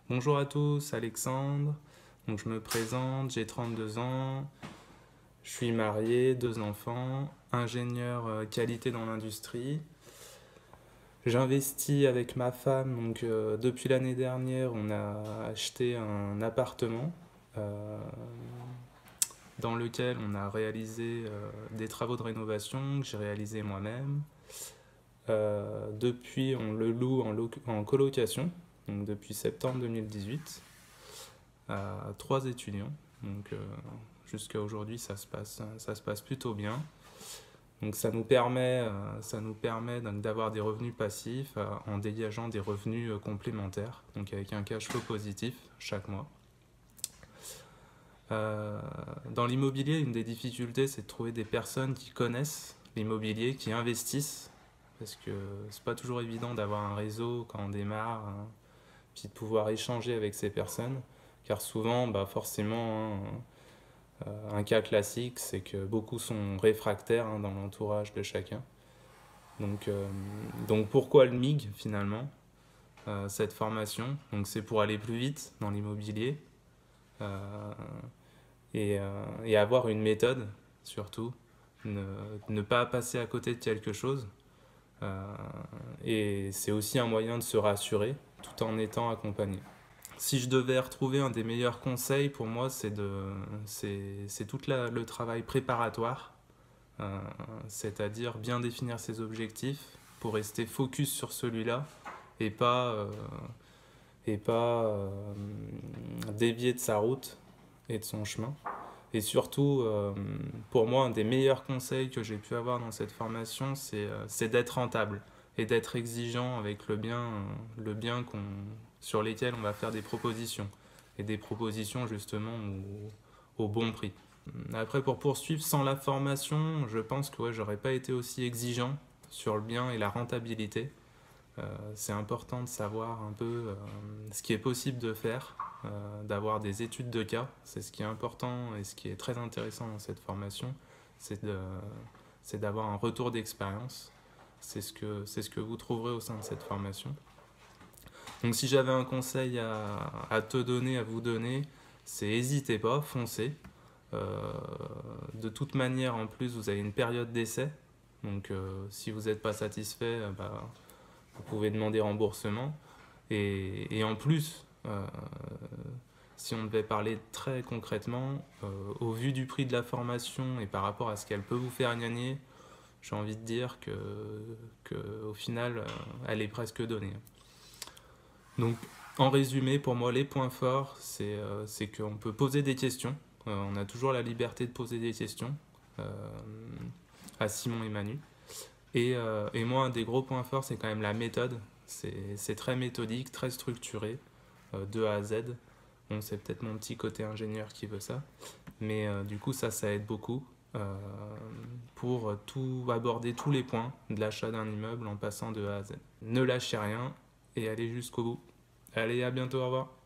Bonjour à tous, Alexandre. Donc je me présente, j'ai 32 ans, je suis marié, deux enfants, ingénieur qualité dans l'industrie. J'investis avec ma femme, donc depuis l'année dernière, on a acheté un appartement euh, dans lequel on a réalisé des travaux de rénovation que j'ai réalisé moi-même. Depuis, on le loue en colocation, donc depuis septembre 2018. À trois étudiants. Donc jusqu'à aujourd'hui, ça se passe plutôt bien. Donc ça nous permet donc d'avoir des revenus passifs en dégageant des revenus complémentaires, donc avec un cash flow positif chaque mois. Dans l'immobilier, une des difficultés, c'est de trouver des personnes qui connaissent l'immobilier, qui investissent, parce que c'est pas toujours évident d'avoir un réseau quand on démarre, hein, puis de pouvoir échanger avec ces personnes, car souvent, bah forcément, hein, un cas classique, c'est que beaucoup sont réfractaires hein, dans l'entourage de chacun. Donc, euh, donc pourquoi le MIG finalement, cette formation? Donc c'est pour aller plus vite dans l'immobilier euh, et avoir une méthode surtout, ne, ne pas passer à côté de quelque chose. Euh, et c'est aussi un moyen de se rassurer tout en étant accompagné. Si je devais retrouver un des meilleurs conseils pour moi, c'est tout le travail préparatoire, euh, c'est-à-dire bien définir ses objectifs pour rester focus sur celui-là et pas dévier de sa route et de son chemin. Et surtout, pour moi, un des meilleurs conseils que j'ai pu avoir dans cette formation, c'est d'être rentable et d'être exigeant avec le bien sur lesquels on va faire des propositions. Et des propositions justement au bon prix. Après, pour poursuivre, sans la formation, je pense que ouais, j'aurais pas été aussi exigeant sur le bien et la rentabilité. C'est important de savoir un peu ce qui est possible de faire, d'avoir des études de cas. C'est ce qui est important et ce qui est très intéressant dans cette formation, c'est de, c'est d'avoir un retour d'expérience. C'est ce que vous trouverez au sein de cette formation. Donc si j'avais un conseil à te donner, à vous donner, c'est n'hésitez pas, foncez. Euh, de toute manière, en plus, vous avez une période d'essai. Donc si vous n'êtes pas satisfait, bah, vous pouvez demander remboursement. Et en plus, si on devait parler très concrètement, au vu du prix de la formation et par rapport à ce qu'elle peut vous faire gagner, j'ai envie de dire que au final, elle est presque donnée. Donc, en résumé, pour moi, les points forts, c'est qu'on peut poser des questions. On a toujours la liberté de poser des questions euh, à Simon et Manu. Et moi, un des gros points forts, c'est quand même la méthode. C'est très méthodique, très structuré, de A à Z. Bon, c'est peut-être mon petit côté ingénieur qui veut ça. Mais du coup, ça aide beaucoup euh, pour tout aborder tous les points de l'achat d'un immeuble en passant de A à Z. Ne lâchez rien et allez jusqu'au bout. Allez, à bientôt, au revoir.